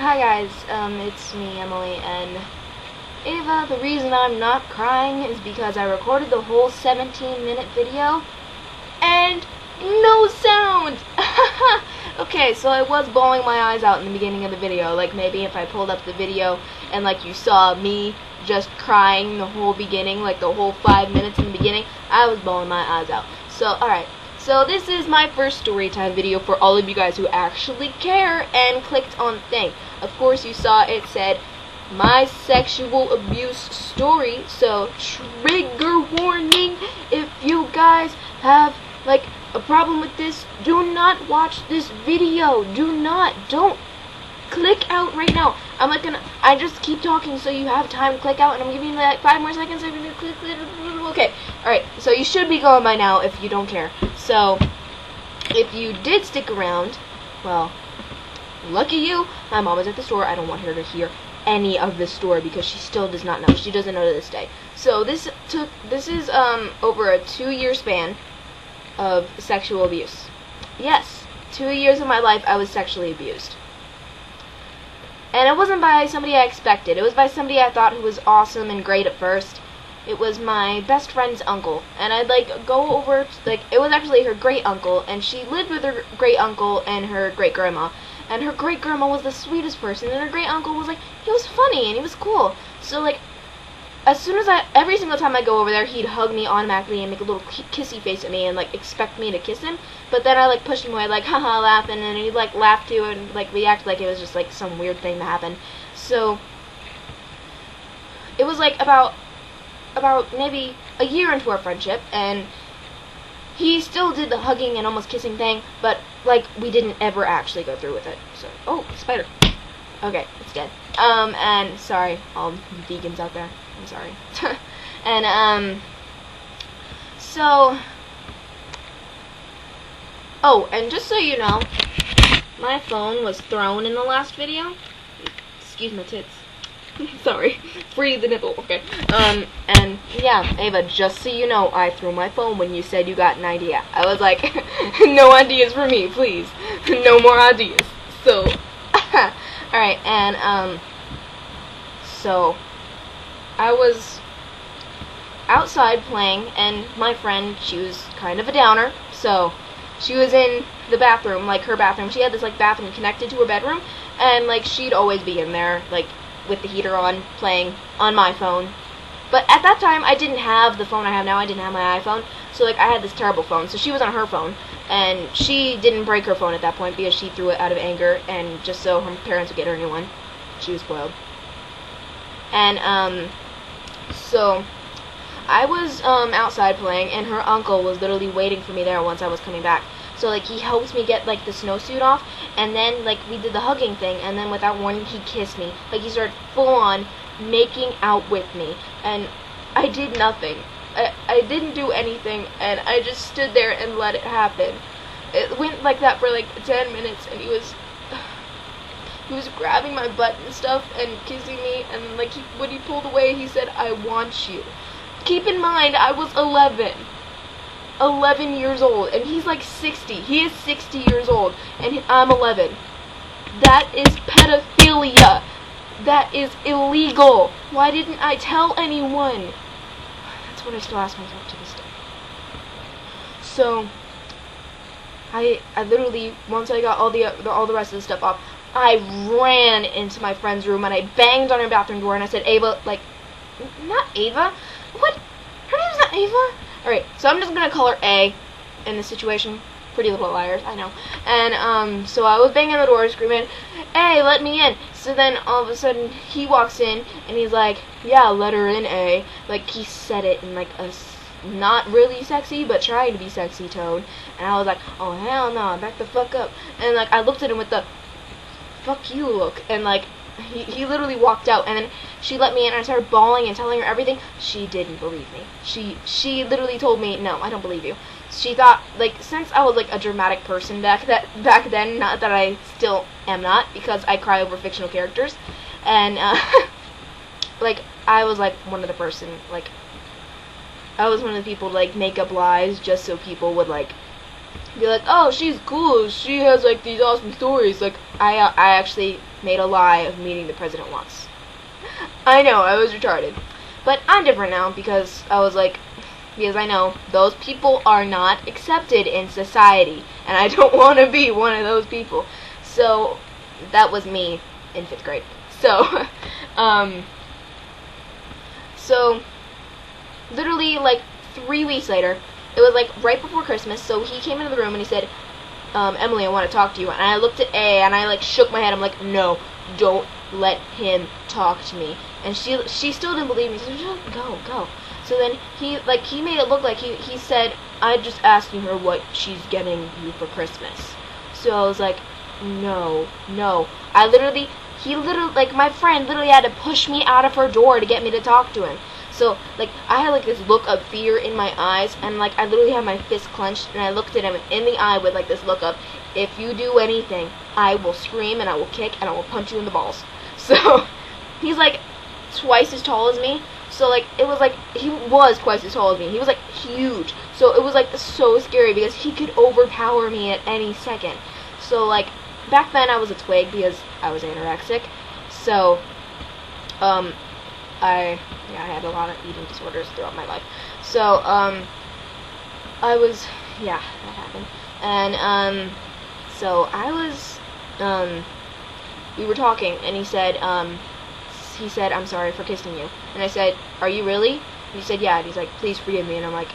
Hi guys, it's me, Emily, and Ava. The reason I'm not crying is because I recorded the whole 17-minute video and no sound! Okay, so I was bawling my eyes out in the beginning of the video. Like, maybe if I pulled up the video and, like, you saw me just crying the whole beginning, like the whole 5 minutes in the beginning, I was bawling my eyes out. So, alright. So this is my first story time video for all of you guys who actually care and clicked on thing. Of course you saw it said my sexual abuse story, so trigger warning. If you guys have like a problem with this, do not watch this video. Don't click out right now. I just keep talking so you have time to click out, and I'm giving you like 5 more seconds. Okay, alright, so you should be going by now if you don't care. So, if you did stick around, well, lucky you. My mom is at the store. I don't want her to hear any of this story because she still does not know. She doesn't know to this day. So, this is over a 2-year span of sexual abuse. Yes, 2 years of my life I was sexually abused. And it wasn't by somebody I expected. It was by somebody I thought who was awesome and great at first. It was my best friend's uncle. And I'd go over, it was actually her great uncle, and she lived with her great uncle and her great grandma. And her great grandma was the sweetest person, and her great uncle was he was funny and he was cool. So as soon as every single time I go over there, he'd hug me automatically and make a little kissy face at me and expect me to kiss him. But then I push him away, haha, laughing, and he'd laugh too and react like it was just some weird thing that happened. So it was about maybe a year into our friendship, and he still did the hugging and almost kissing thing, but we didn't ever actually go through with it. So spider. Okay, it's dead. And sorry, all the vegans out there. I'm sorry. And, so, and just so you know, my phone was thrown in the last video. Excuse my tits. Sorry. Free the nipple, okay. And, yeah, Ava, just so you know, I threw my phone when you said you got an idea. I was like, no ideas for me, please. No more ideas. So, alright, and, so, I was outside playing, and my friend, she was kind of a downer, so she was in the bathroom, her bathroom. She had this, bathroom connected to her bedroom, and, she'd always be in there, with the heater on, playing on my phone. But at that time, I didn't have the phone I have now. I didn't have my iPhone, so, I had this terrible phone. So she was on her phone, and she didn't break her phone at that point because she threw it out of anger, and just so her parents would get her a new one. She was spoiled. And, so I was outside playing, and her uncle was literally waiting for me there once I was coming back. So he helped me get the snowsuit off, and then we did the hugging thing, and then without warning he kissed me. He started full on making out with me, and I did nothing. I didn't do anything, and I just stood there and let it happen. It went like that for 10 minutes, and he was grabbing my butt and stuff and kissing me, and when he pulled away, he said, "I want you." Keep in mind, I was 11 years old, and he's 60. He is 60 years old, and I'm 11. That is pedophilia. That is illegal. Why didn't I tell anyone? That's what I still ask myself to this day. So, I literally, once I got all the rest of the stuff off, I ran into my friend's room, and I banged on her bathroom door, and I said, "Ava," not Ava? What? Her name's not Ava? Alright, so I'm just gonna call her A in this situation. Pretty Little Liars, I know. And, so I was banging on the door, screaming, "Hey, let me in." So then, all of a sudden, he walks in, and he's like, "Yeah, let her in, A." He said it in, a not really sexy, but trying to be sexy tone. And I was like, "Oh, hell no, back the fuck up." And, I looked at him with the "fuck you" look, and, he literally walked out, and then she let me in, and I started bawling and telling her everything. She didn't believe me. She literally told me, "No, I don't believe you." She thought, since I was, a dramatic person back then, not that I still am not, because I cry over fictional characters, and, I was, one of the I was one of the people to, make up lies just so people would, be like, oh, she's cool, she has like these awesome stories. Like, I actually made a lie of meeting the president once. I know, I was retarded. But I'm different now because I know those people are not accepted in society, and I don't want to be one of those people. So, that was me in 5th grade. So, literally, like, 3 weeks later, it was, like, right before Christmas, so he came into the room and he said, Emily, I want to talk to you. And I looked at A, and I, like, shook my head. I'm like, no, don't let him talk to me. And she still didn't believe me. She said, go. So then he made it look like he said, I'm just asking her what she's getting you for Christmas. So I was like, no. Like, my friend literally had to push me out of her door to get me to talk to him. So, like, I had, like, this look of fear in my eyes, and, like, I literally had my fist clenched, and I looked at him in the eye with, like, this look of, if you do anything, I will scream, and I will kick, and I will punch you in the balls. So, he's, like, twice as tall as me. So, like, it was, like, he was twice as tall as me. He was, like, huge. So, it was, like, so scary, because he could overpower me at any second. So, like, back then I was a twig, because I was anorexic. So, I had a lot of eating disorders throughout my life. So, that happened. And, so I was, we were talking, and he said, I'm sorry for kissing you. And I said, are you really? And he said, yeah. And he's like, please forgive me. And I'm like,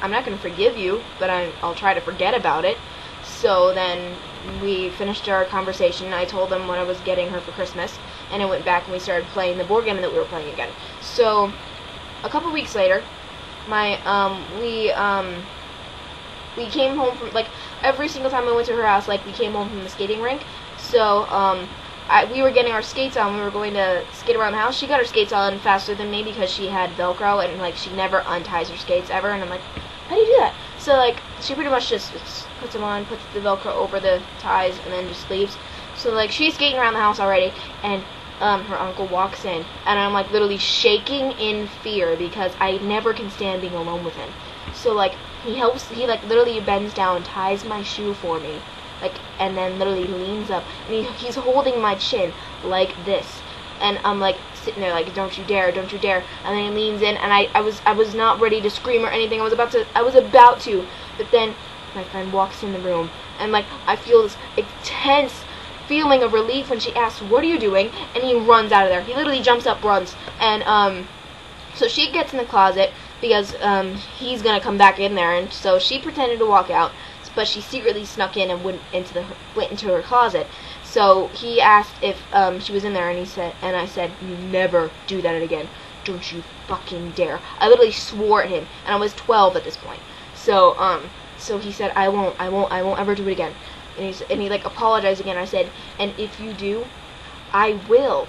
I'm not going to forgive you, but I'll try to forget about it. So then we finished our conversation. I told him what I was getting her for Christmas, and I went back and we started playing the board game that we were playing again. So a couple weeks later, we came home from, like, every single time I went to her house, like, we came home from the skating rink. So we were getting our skates on. We were going to skate around the house. She got her skates on faster than me because she had Velcro, and, like, she never unties her skates ever. And I'm like, how do you do that? So, like, she pretty much just puts them on, puts the Velcro over the ties, and then just leaves. So, like, she's skating around the house already, and her uncle walks in, and I'm, like, literally shaking in fear because I never can stand being alone with him. So, like, he like, literally bends down, ties my shoe for me, like, and then literally leans up, and he's holding my chin like this, and I'm, like, sitting there, like, don't you dare, and then he leans in, and I was not ready to scream or anything. I was about to, but then my friend walks in the room, and, like, I feel this intense feeling of relief when she asks, what are you doing? And he runs out of there. He literally jumps up, runs, and so she gets in the closet because he's gonna come back in there, and so she pretended to walk out, but she secretly snuck in and went into her closet. So he asked if she was in there, and I said, you never do that again. Don't you fucking dare. I literally swore at him, and I was 12 at this point. So so he said, I won't ever do it again. And he like apologized again. I said, and if you do, I will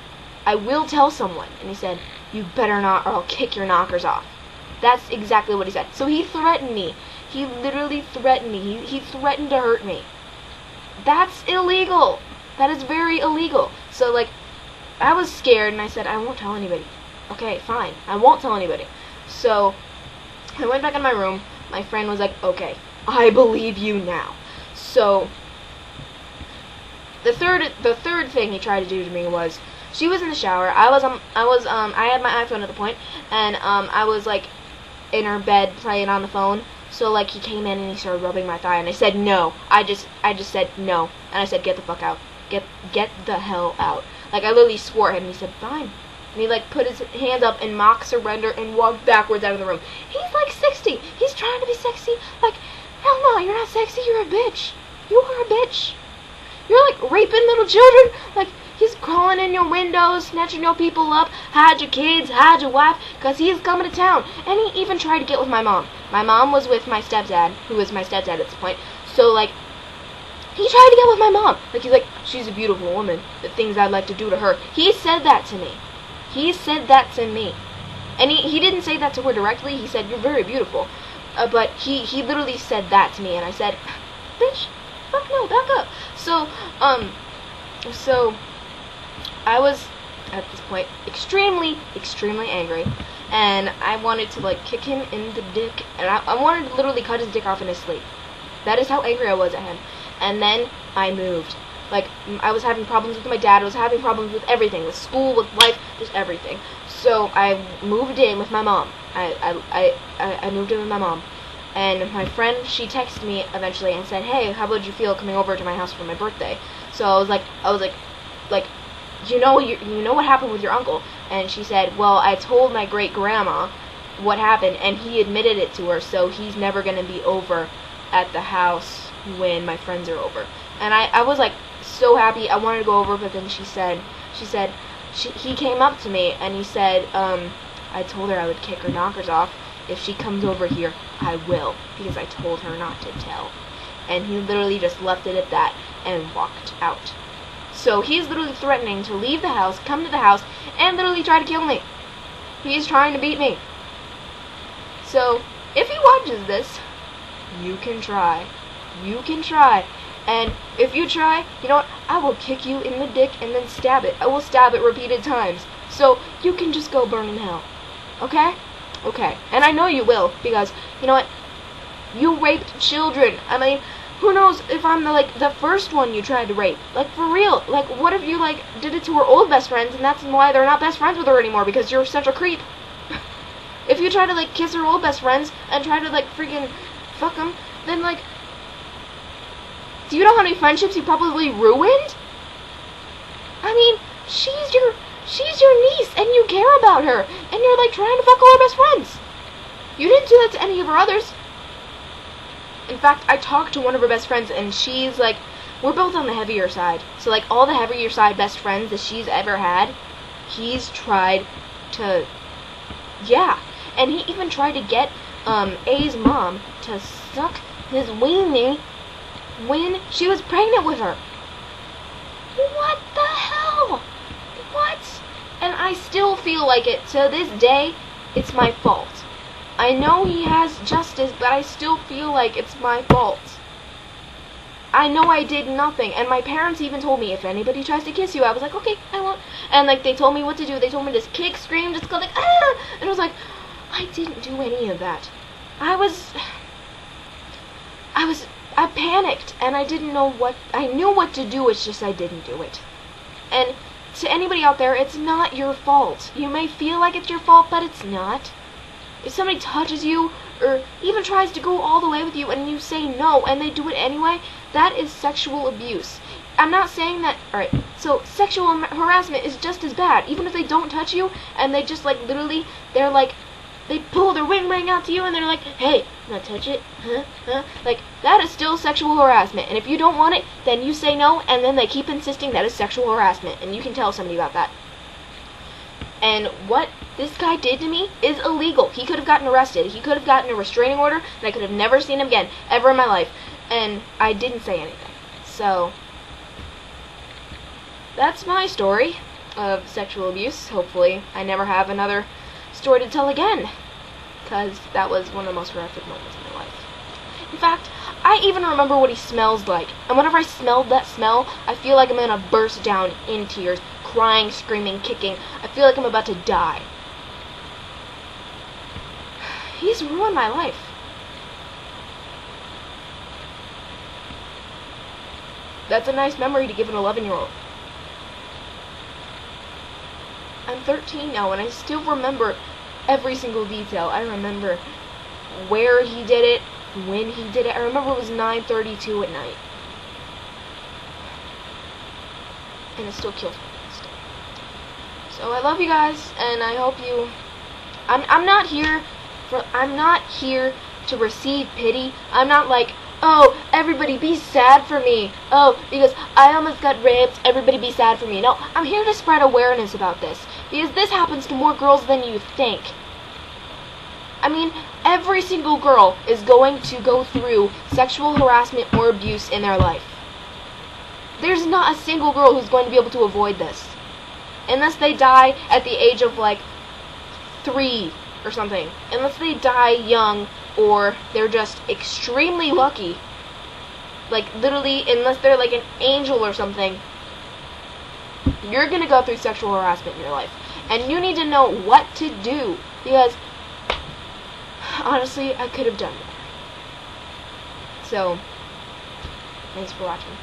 tell someone. And he said, you better not, or I'll kick your knockers off. That's exactly what he said. So he threatened me. He literally threatened me. He threatened to hurt me. That's illegal. That is very illegal. So, like, I was scared, and I said, I won't tell anybody. Okay, fine. I won't tell anybody. So, I went back in my room. My friend was like, okay, I believe you now. So, the third thing he tried to do to me was, she was in the shower. I had my iPhone at the point, and I was, like, in her bed playing on the phone. So, like, he came in and he started rubbing my thigh, and I said no. I just said no, and I said, get the fuck out. Get the hell out. Like, I literally swore at him, and he said, fine. And he, like, put his hands up in mock surrender and walked backwards out of the room. He's, like, 60. He's trying to be sexy. Like, hell no, you're not sexy. You're a bitch. You are a bitch. You're, like, raping little children. Like, he's crawling in your windows, snatching your people up, hide your kids, hide your wife, because he's coming to town. And he even tried to get with my mom. My mom was with my stepdad, who was my stepdad at this point. So, like, he tried to get with my mom. Like, he's like, she's a beautiful woman. The things I'd like to do to her. He said that to me. He said that to me. And he didn't say that to her directly. He said, you're very beautiful. But he literally said that to me. And I said, bitch, fuck no, back up. So I was, at this point, extremely, extremely angry. And I wanted to, like, kick him in the dick. And I wanted to literally cut his dick off in his sleep. That is how angry I was at him. And then I moved. Like, I was having problems with my dad. I was having problems with everything. With school, with life, just everything. So I moved in with my mom. I moved in with my mom. And my friend, she texted me eventually and said, hey, how would you feel coming over to my house for my birthday? So I was like, you know what happened with your uncle? And she said, well, I told my great-grandma what happened, and he admitted it to her, so he's never going to be over at the house when my friends are over. And I was like so happy. I wanted to go over, but then he came up to me and he said, I told her I would kick her knockers off. If she comes over here, I will, because I told her not to tell. And he literally just left it at that and walked out. So he's literally threatening to leave the house, come to the house, and literally try to kill me. He's trying to beat me. So, if he watches this, you can try. You can try. And if you try, you know what? I will kick you in the dick and then stab it. I will stab it repeated times. So, you can just go burn in hell. Okay? Okay. And I know you will, because, you know what? You raped children. I mean, who knows if I'm the first one you tried to rape. Like, for real. Like, what if you, did it to her old best friends, and that's why they're not best friends with her anymore, because you're such a creep. If you try to, kiss her old best friends, and try to, freaking fuck them, then, do you know how many friendships you probably ruined? I mean, she's your niece, and you care about her, and you're, trying to fuck all her best friends. You didn't do that to any of her others. In fact, I talked to one of her best friends, and she's, we're both on the heavier side. So, all the heavier side best friends that she's ever had, he's tried to, yeah. And he even tried to get, A's mom to suck his weenie when she was pregnant with her. What the hell? What? And I still feel like it, to this day, it's my fault. I know he has justice, but I still feel like it's my fault. I know I did nothing, and my parents even told me, if anybody tries to kiss you, I was like, okay, I won't. And, they told me what to do. They told me to just kick, scream, just go, ah! And I was like, I didn't do any of that. I panicked, and I didn't know I knew what to do, it's just I didn't do it. And to anybody out there, it's not your fault. You may feel like it's your fault, but it's not. If somebody touches you, or even tries to go all the way with you, and you say no, and they do it anyway, that is sexual abuse. I'm not saying that, alright, so sexual harassment is just as bad, even if they don't touch you, and they just, literally, they pull their wing ring out to you, and they're like, hey, not touch it, huh? That is still sexual harassment, and if you don't want it, then you say no, and then they keep insisting that is sexual harassment, and you can tell somebody about that. And what this guy did to me is illegal. He could have gotten arrested. He could have gotten a restraining order, and I could have never seen him again, ever in my life. And I didn't say anything. So, that's my story of sexual abuse. Hopefully, I never have another story to tell again, because that was one of the most horrific moments in my life. In fact, I even remember what he smells like, and whenever I smelled that smell, I feel like I'm gonna burst down in tears, crying, screaming, kicking. I feel like I'm about to die. He's ruined my life. That's a nice memory to give an 11-year-old. I'm 13 now, and I still remember every single detail. I remember where he did it, when he did it. I remember it was 9:32 at night. And it still kills me. So I love you guys, and I hope you... I'm not here to receive pity. I'm not like, oh, everybody be sad for me. Oh, because I almost got raped, everybody be sad for me. No, I'm here to spread awareness about this, because this happens to more girls than you think. I mean, every single girl is going to go through sexual harassment or abuse in their life. There's not a single girl who's going to be able to avoid this. Unless they die at the age of, 3 or something. Unless they die young, or they're just extremely lucky. Literally, unless they're an angel or something. You're gonna go through sexual harassment in your life. And you need to know what to do. Because, honestly, I could have done better. So, Thanks for watching.